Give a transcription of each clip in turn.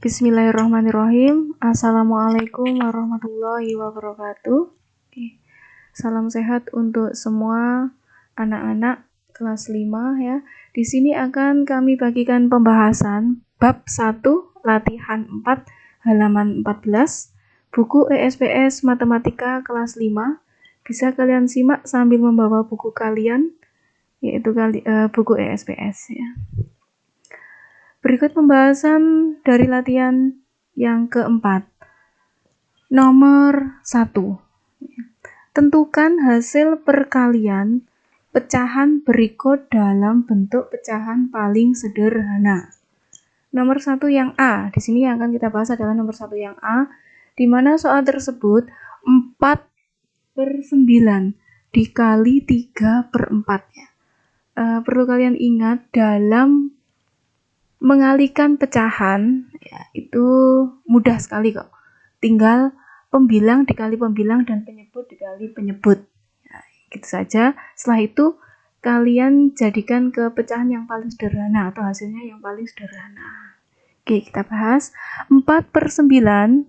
Bismillahirrahmanirrahim. Assalamualaikum warahmatullahi wabarakatuh. Oke. Salam sehat untuk semua anak-anak kelas 5 ya. Di sini akan kami bagikan pembahasan bab 1 latihan 4 halaman 14 buku ESPS Matematika kelas 5. Bisa kalian simak sambil membawa buku kalian, yaitu buku ESPS ya. Berikut pembahasan dari latihan yang keempat. Nomor 1. Tentukan hasil perkalian pecahan berikut dalam bentuk pecahan paling sederhana. Nomor 1 yang A. Di sini yang akan kita bahas adalah nomor 1 yang A, di mana soal tersebut 4/9 dikali 3/4 ya. Perlu kalian ingat dalam mengalihkan pecahan ya, itu mudah sekali kok. Tinggal pembilang dikali pembilang dan penyebut dikali penyebut. Ya, gitu saja. Setelah itu kalian jadikan ke pecahan yang paling sederhana atau hasilnya yang paling sederhana. Oke, kita bahas. 4/9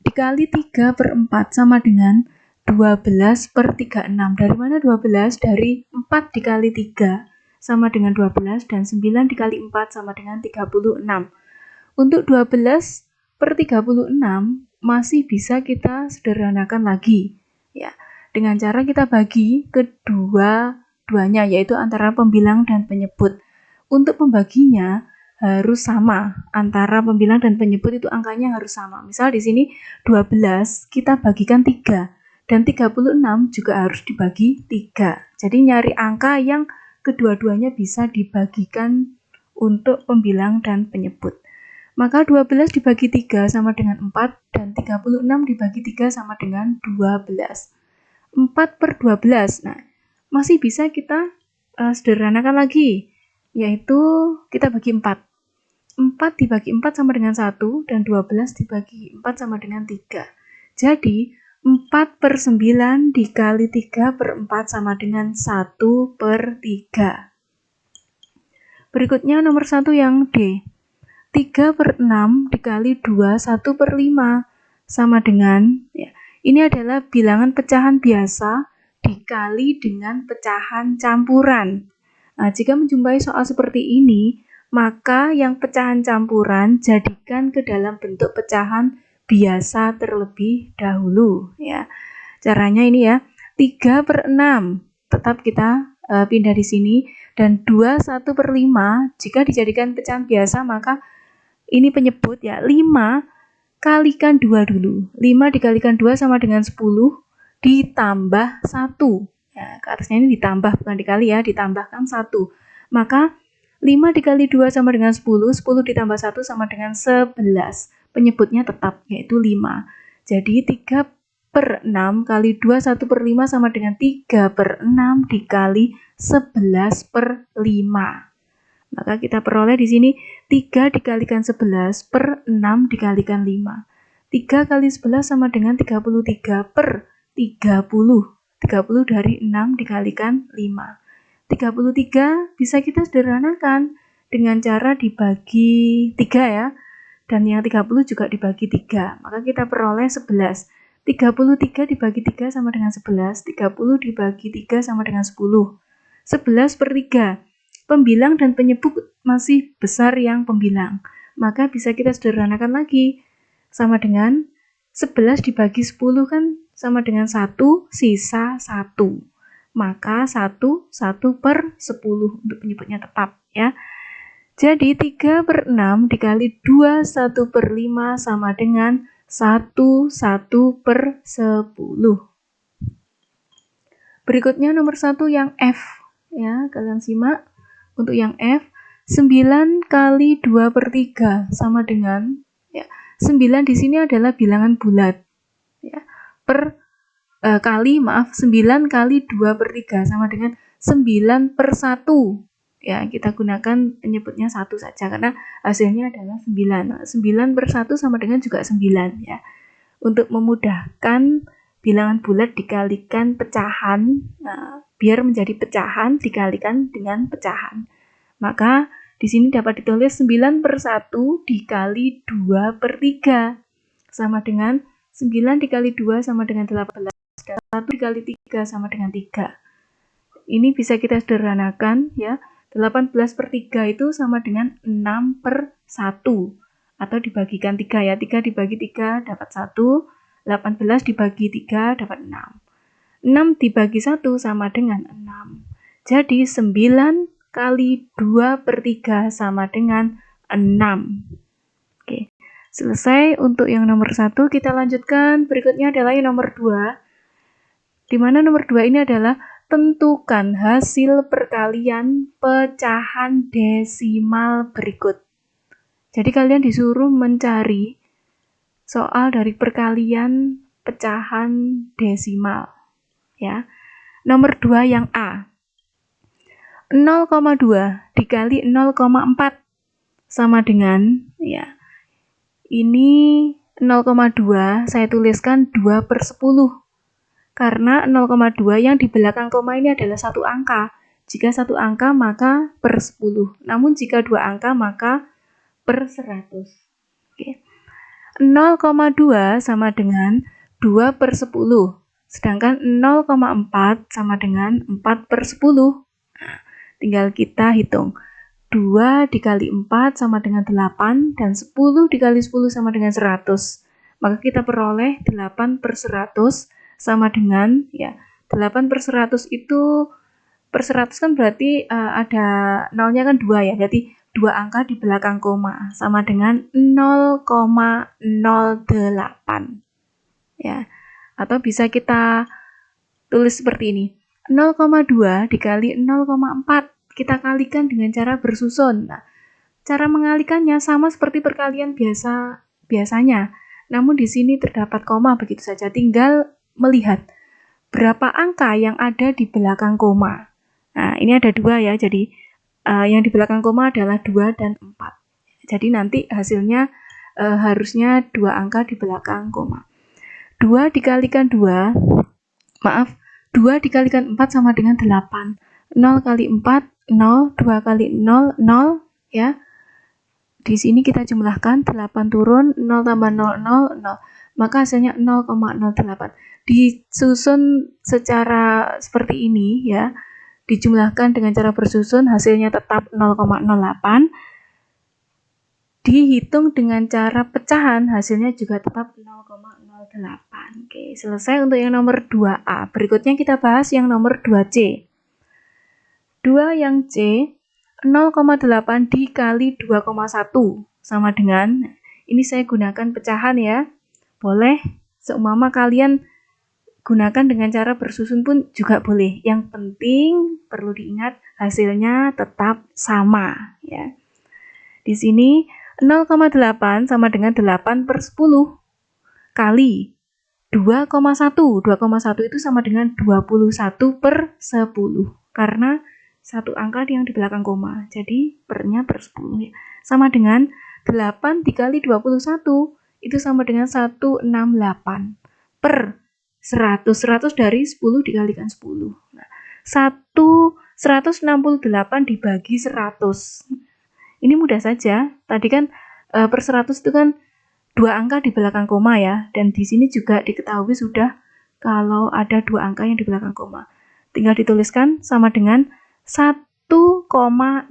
dikali 3/4 sama dengan 12/36. Dari mana 12? Dari 4 dikali 3 sama dengan 12 dan 9 dikali 4 sama dengan 36. Untuk 12/36 masih bisa kita sederhanakan lagi ya, dengan cara kita bagi kedua-duanya, yaitu antara pembilang dan penyebut. Untuk pembaginya harus sama, antara pembilang dan penyebut itu angkanya harus sama. Misal di sini 12 kita bagikan 3 dan 36 juga harus dibagi 3. Jadi nyari angka yang kedua-duanya bisa dibagikan untuk pembilang dan penyebut. Maka 12 dibagi 3 sama dengan 4 dan 36 dibagi 3 sama dengan 12. 4/12. Nah, masih bisa kita sederhanakan lagi, yaitu kita bagi 4. 4 dibagi 4 sama dengan 1 dan 12 dibagi 4 sama dengan 3. Jadi 4/9 dikali 3/4 sama dengan 1/3. Berikutnya nomor 1 yang D. 3/6 dikali 2 1/5 sama dengan ya, ini adalah bilangan pecahan biasa dikali dengan pecahan campuran. Nah, jika menjumpai soal seperti ini, maka yang pecahan campuran jadikan ke dalam bentuk pecahan biasa terlebih dahulu ya. Caranya ini ya, 3/6 tetap kita pindah di sini, dan 2 1/5 jika dijadikan pecahan biasa maka ini penyebut ya. 5 kalikan 2 dulu. 5 dikalikan 2 sama dengan 10 ditambah 1 ya, ke atasnya ini ditambah bukan dikali ya, ditambahkan 1. Maka 5 dikali 2 sama dengan 10, 10 ditambah 1 sama dengan 11. Penyebutnya tetap, yaitu 5. Jadi 3/6 kali 2 1/5 sama dengan 3/6 dikali 11/5. Maka kita peroleh di sini 3 dikalikan 11/6 dikalikan 5. 3 kali 11 sama dengan 33/30. 30 dari 6 dikalikan 5. 33 bisa kita sederhanakan dengan cara dibagi 3 ya. Dan yang 30 juga dibagi 3. Maka kita peroleh 11. 33 dibagi 3 sama dengan 11. 30 dibagi 3 sama dengan 10. 11/3. Pembilang dan penyebut masih besar yang pembilang. Maka bisa kita sederhanakan lagi. Sama dengan 11 dibagi 10 kan sama dengan 1, sisa 1. Maka 1/10 untuk penyebutnya tetap ya. Jadi 3/6 dikali 2 1/5 sama dengan 1/10. Berikutnya nomor 1 yang F ya, kalian simak. Untuk yang F, 9 kali 2/3 sama dengan ya, 9 di sini adalah bilangan bulat ya. 9 kali 2/3 sama dengan 9/1. Ya, kita gunakan penyebutnya 1 saja karena hasilnya adalah 9. 9/1 sama dengan juga 9 ya. Untuk memudahkan bilangan bulat dikalikan pecahan, biar menjadi pecahan dikalikan dengan pecahan. Maka Di sini dapat ditulis 9/1 dikali 2/3 sama dengan 9 dikali 2 sama dengan 18, dan 1 dikali 3 sama dengan 3. Ini bisa kita sederhanakan ya. 18/3 itu sama dengan 6/1 atau dibagikan 3 ya. 3 dibagi 3 dapat 1, 18 dibagi 3 dapat 6. 6 dibagi 1 sama dengan 6. Jadi 9 kali 2/3 sama dengan 6. Oke, selesai untuk yang nomor 1. Kita lanjutkan, berikutnya adalah yang nomor 2. Di mana nomor 2 ini adalah tentukan hasil perkalian pecahan desimal berikut. Jadi kalian disuruh mencari soal dari perkalian pecahan desimal. Ya. Nomor 2 yang A. 0,2 dikali 0,4 sama dengan, ya, ini 0,2 saya tuliskan 2/10. Karena 0,2 yang di belakang koma ini adalah satu angka. Jika satu angka maka per 10. Namun jika dua angka maka per 100. Oke. 0,2 sama dengan 2/10. Sedangkan 0,4 sama dengan 4/10. Nah, tinggal kita hitung. 2 dikali 4 sama dengan 8, dan 10 dikali 10 sama dengan 100. Maka kita peroleh 8/100 sama dengan, ya, 8/100 itu per 100 kan berarti ada nolnya kan 2 ya, berarti 2 angka di belakang koma sama dengan 0,08. Ya. Atau bisa kita tulis seperti ini. 0,2 dikali 0,4 kita kalikan dengan cara bersusun. Nah, cara mengalikannya sama seperti perkalian biasanya. Namun di sini terdapat koma begitu saja. Tinggal melihat berapa angka yang ada di belakang koma. Nah, ini ada 2 ya. Jadi yang di belakang koma adalah 2 dan 4. Jadi nanti hasilnya harusnya 2 angka di belakang koma. 2 dikalikan 2 dikalikan 4 sama dengan 8. 0 kali 4, 0, 2 kali 0, 0, ya. Di sini kita jumlahkan 8 turun, 0 tambah 0, 0, 0. Maka hasilnya 0,08. Disusun secara seperti ini ya. Dijumlahkan dengan cara bersusun, hasilnya tetap 0,08. Dihitung dengan cara pecahan, hasilnya juga tetap 0,08. Oke, selesai untuk yang nomor 2A. Berikutnya kita bahas yang nomor 2C. 2 yang C, 0,8 dikali 2,1 sama dengan, ini saya gunakan pecahan ya. Boleh, seumpama kalian gunakan dengan cara bersusun pun juga boleh. Yang penting perlu diingat hasilnya tetap sama ya. Di sini 0,8 sama dengan 8/10 kali 2,1. 2,1 itu sama dengan 21/10 karena satu angka yang di belakang koma. Jadi pernya per 10 ya. Sama dengan 8 dikali 21 itu sama dengan 168 per 100. 100 dari 10 dikalikan 10. Nah, 168 dibagi 100. Ini mudah saja. Tadi kan per 100 itu kan 2 angka di belakang koma ya. Dan di sini juga diketahui sudah kalau ada 2 angka yang di belakang koma. Tinggal dituliskan sama dengan 1,68.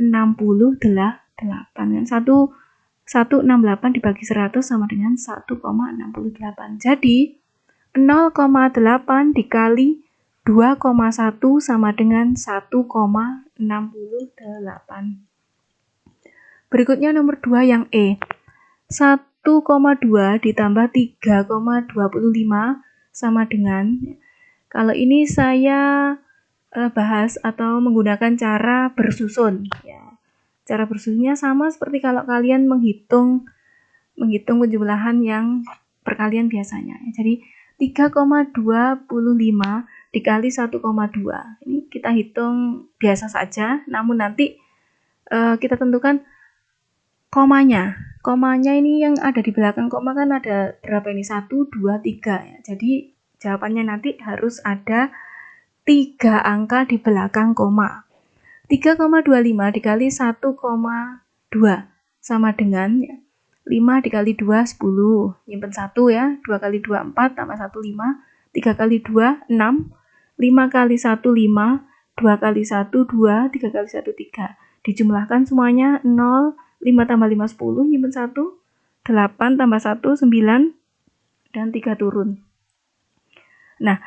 168 dibagi 100 sama dengan 1,68. Jadi 0,8 dikali 2,1 sama dengan 1,68. Berikutnya nomor 2 yang E. 1,2 ditambah 3,25 sama dengan, kalau ini saya bahas atau menggunakan cara bersusun ya. Cara bersusunnya sama seperti kalau kalian menghitung penjumlahan yang perkalian biasanya. Jadi 3,25 dikali 1,2. Ini kita hitung biasa saja, namun nanti kita tentukan komanya. Komanya ini yang ada di belakang koma kan ada berapa ini? 1, 2, 3 ya. Jadi jawabannya nanti harus ada 3 angka di belakang koma. 3,25 dikali 1,2 sama dengan ya, 5 dikali 2 10, nyimpen 1 ya, 2 kali 2 4 tambah 1 5, 3 kali 2 6, 5 kali 1 5, 2 kali 1 2, 3 kali 1 3. Dijumlahkan semuanya 0, 5 tambah 5 10, nyimpen 1, 8 tambah 1 9, dan 3 turun. Nah,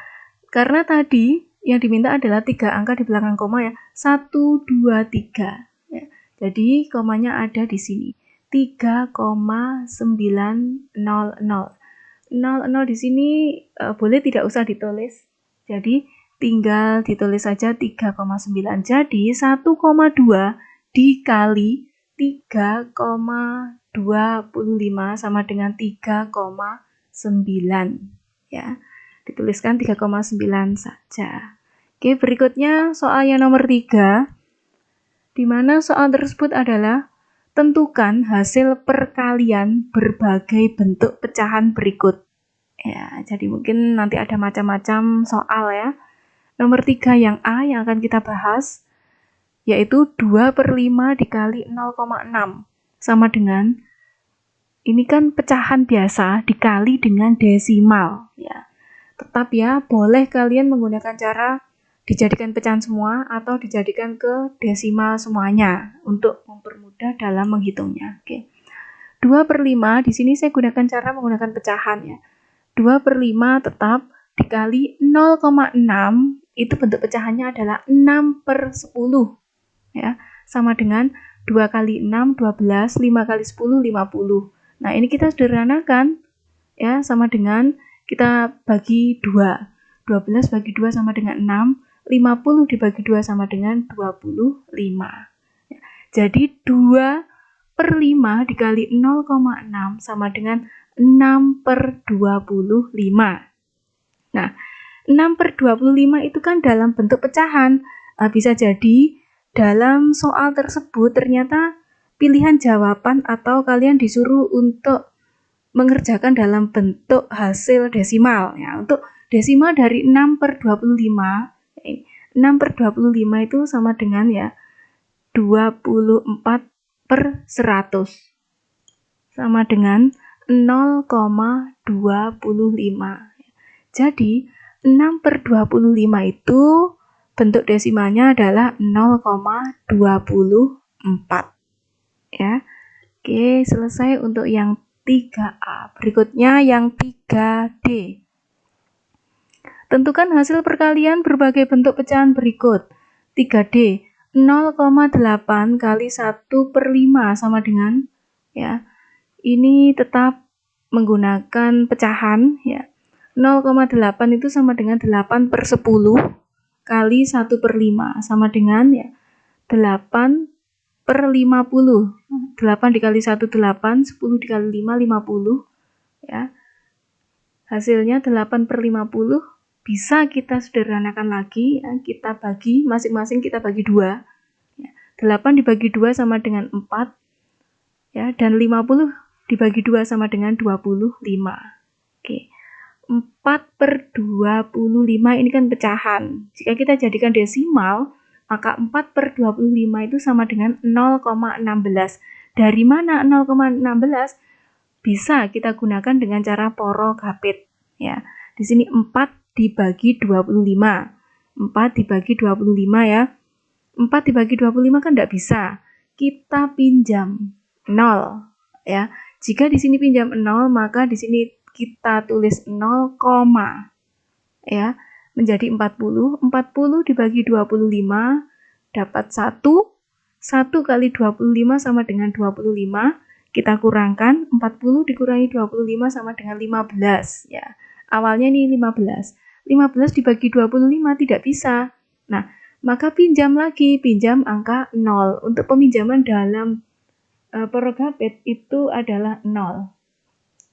karena tadi yang diminta adalah 3 angka di belakang koma ya, 1, 2, 3. Ya. Jadi komanya ada di sini. 3,900. 00 di sini boleh tidak usah ditulis. Jadi tinggal ditulis saja 3,9. Jadi 1,2 dikali 3,25 sama dengan 3,9 ya. Dituliskan 3,9 saja. Oke, berikutnya soal yang nomor 3, di mana soal tersebut adalah tentukan hasil perkalian berbagai bentuk pecahan berikut. Ya, jadi mungkin nanti ada macam-macam soal ya. Nomor 3 yang A yang akan kita bahas, yaitu 2/5 dikali 0,6 sama dengan, ini kan pecahan biasa dikali dengan desimal ya. Tetap ya, boleh kalian menggunakan cara dijadikan pecahan semua atau dijadikan ke desimal semuanya untuk mempermudah dalam menghitungnya. Oke. 2/5 di sini saya gunakan cara menggunakan pecahan ya. 2/5 tetap dikali 0,6, itu bentuk pecahannya adalah 6/10 ya, sama dengan 2 kali 6 12, 5 kali 10 50. Nah, ini kita sederhanakan ya, sama dengan kita bagi 2. 12 bagi 2 sama dengan 6, 50 dibagi 2 sama dengan 25. Jadi 2/5 dikali 0,6 sama dengan 6/25. Nah, 6/25 itu kan dalam bentuk pecahan. Bisa jadi dalam soal tersebut ternyata pilihan jawaban atau kalian disuruh untuk mengerjakan dalam bentuk hasil desimal ya. Untuk desimal dari 6/25, 6/25 itu sama dengan ya 24/100 sama dengan 0,25. Jadi 6/25 itu bentuk desimalnya adalah 0,24 ya. Oke, selesai untuk yang 3A. Berikutnya yang 3D. Tentukan hasil perkalian berbagai bentuk pecahan berikut. 3D, 0,8 kali 1/5 sama dengan ya. Ini tetap menggunakan pecahan ya. 0,8 itu sama dengan 8/10 kali 1/5 sama dengan ya 8/50. 8 dikali 1 8, 10 dikali 5 50 ya. Hasilnya 8/50. Bisa kita sederhanakan lagi ya, kita bagi masing-masing, kita bagi 2 ya. 8 dibagi 2 sama dengan 4 ya, dan 50 dibagi 2 sama dengan 25. Oke. 4/25 ini kan pecahan. Jika kita jadikan desimal, maka 4/25 itu sama dengan 0,16. Dari mana 0,16? Bisa kita gunakan dengan cara porogapit ya. Di sini 4 dibagi 25. 4 dibagi 25 ya. 4 dibagi 25 kan tidak bisa. Kita pinjam 0 ya. Jika di sini pinjam 0, maka di sini kita tulis 0, ya, menjadi 40. 40 dibagi 25 dapat 1. 1 kali 25 sama dengan 25. Kita kurangkan, 40 dikurangi 25 sama dengan 15 ya. Awalnya ini 15. 15 dibagi 25 tidak bisa. Nah, maka pinjam lagi, pinjam angka 0. Untuk peminjaman dalam porogapit itu adalah 0.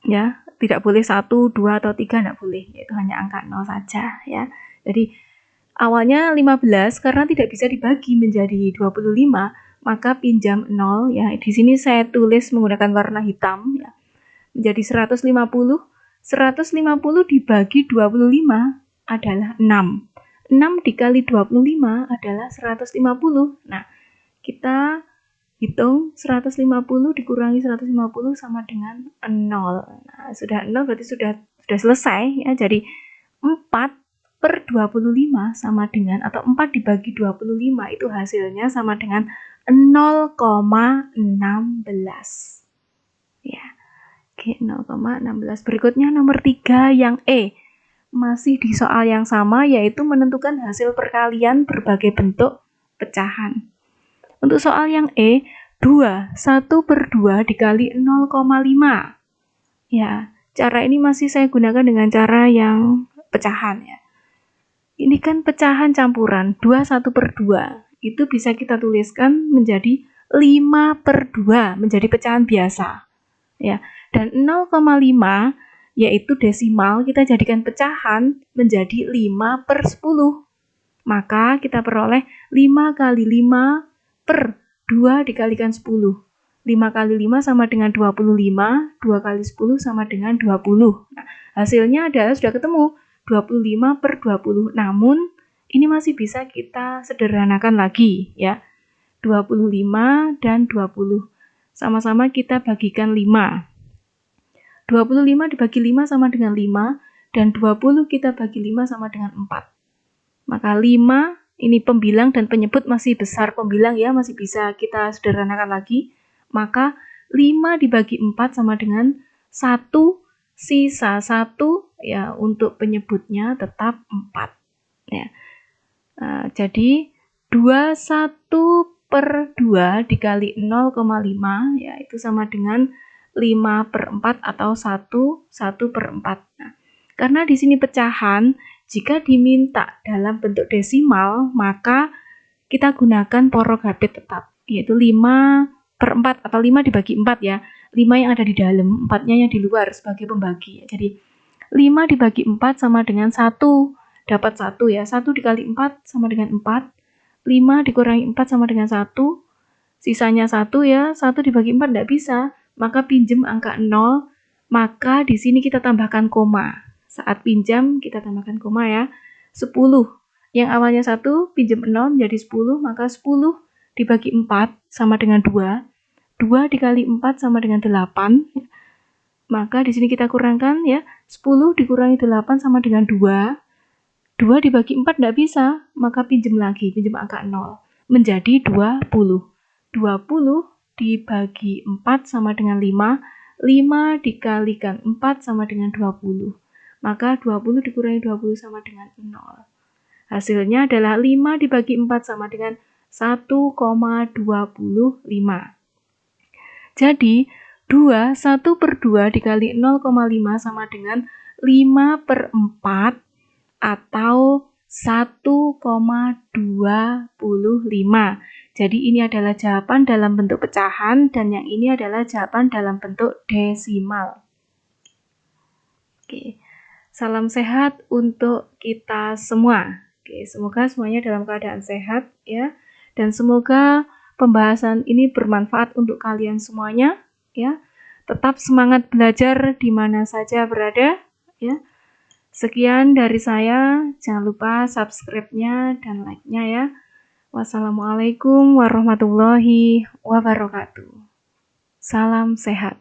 Ya, tidak boleh 1, 2, atau 3, tidak boleh. Itu hanya angka 0 saja ya. Jadi awalnya 15 karena tidak bisa dibagi menjadi 25, maka pinjam 0 ya. Di sini saya tulis menggunakan warna hitam ya. Menjadi 150. 150 dibagi 25 adalah 6. 6 dikali 25 adalah 150. Nah, kita hitung 150 dikurangi 150 sama dengan 0. Nah, sudah 0 berarti sudah selesai ya. Jadi 4/25 sama dengan, atau 4 dibagi 25 itu hasilnya sama dengan 0,16. Ya. Oke, 0,16. Berikutnya nomor 3 yang E. Masih di soal yang sama, yaitu menentukan hasil perkalian berbagai bentuk pecahan. Untuk soal yang E, 1/2 dikali 0,5. Ya, cara ini masih saya gunakan dengan cara yang pecahan ya. Ini kan pecahan campuran, 1/2. Itu bisa kita tuliskan menjadi 5/2, menjadi pecahan biasa. Ya, dan 0,5 yaitu desimal, kita jadikan pecahan menjadi 5/10. Maka kita peroleh 5 kali 5 per 2 dikalikan 10. 5 kali 5 sama dengan 25, 2 kali 10 sama dengan 20. Nah, hasilnya adalah sudah ketemu, 25/20. Namun, ini masih bisa kita sederhanakan lagi ya. 25 dan 20. Sama-sama kita bagikan 5. 25 dibagi 5 sama dengan 5, dan 20 kita bagi 5 sama dengan 4. Maka 5, ini pembilang dan penyebut masih besar pembilang ya, masih bisa kita sederhanakan lagi. Maka 5 dibagi 4 sama dengan 1, sisa 1 ya, untuk penyebutnya tetap 4 ya. Jadi 21/2 dikali 0,5 ya, itu sama dengan 5/4 atau 1/4. Nah, karena di sini pecahan, jika diminta dalam bentuk desimal, maka kita gunakan porogabit tetap, yaitu 5/4 atau 5 dibagi 4 ya. 5 yang ada di dalam, 4-nya yang di luar sebagai pembagi. Jadi 5 dibagi 4 sama dengan 1. Dapat 1 ya. 1 dikali 4 sama dengan 4. 5 dikurangi 4 sama dengan 1. Sisanya 1 ya. 1 dibagi 4 tidak bisa. Maka pinjam angka 0. Maka di sini kita tambahkan koma. Saat pinjam kita tambahkan koma ya. 10. Yang awalnya 1 pinjam 0 menjadi 10. Maka 10 dibagi 4 sama dengan 2. 2 dikali 4 sama dengan 8. Maka di sini kita kurangkan ya. 10 dikurangi 8 sama dengan 2. 2 dibagi 4 tidak bisa, maka pinjam lagi, pinjam angka 0. Menjadi 20. 20 dibagi 4 sama dengan 5. 5 dikalikan 4 sama dengan 20. Maka 20 dikurangi 20 sama dengan 0. Hasilnya adalah 5 dibagi 4 sama dengan 1,25. Jadi, 1/2 dikali 0,5 sama dengan 5/4 atau 1,25. Jadi ini adalah jawaban dalam bentuk pecahan, dan yang ini adalah jawaban dalam bentuk desimal. Oke. Salam sehat untuk kita semua. Oke, semoga semuanya dalam keadaan sehat ya, dan semoga pembahasan ini bermanfaat untuk kalian semuanya ya. Tetap semangat belajar di mana saja berada ya. Sekian dari saya, jangan lupa subscribe-nya dan like-nya ya. Wassalamualaikum warahmatullahi wabarakatuh. Salam sehat.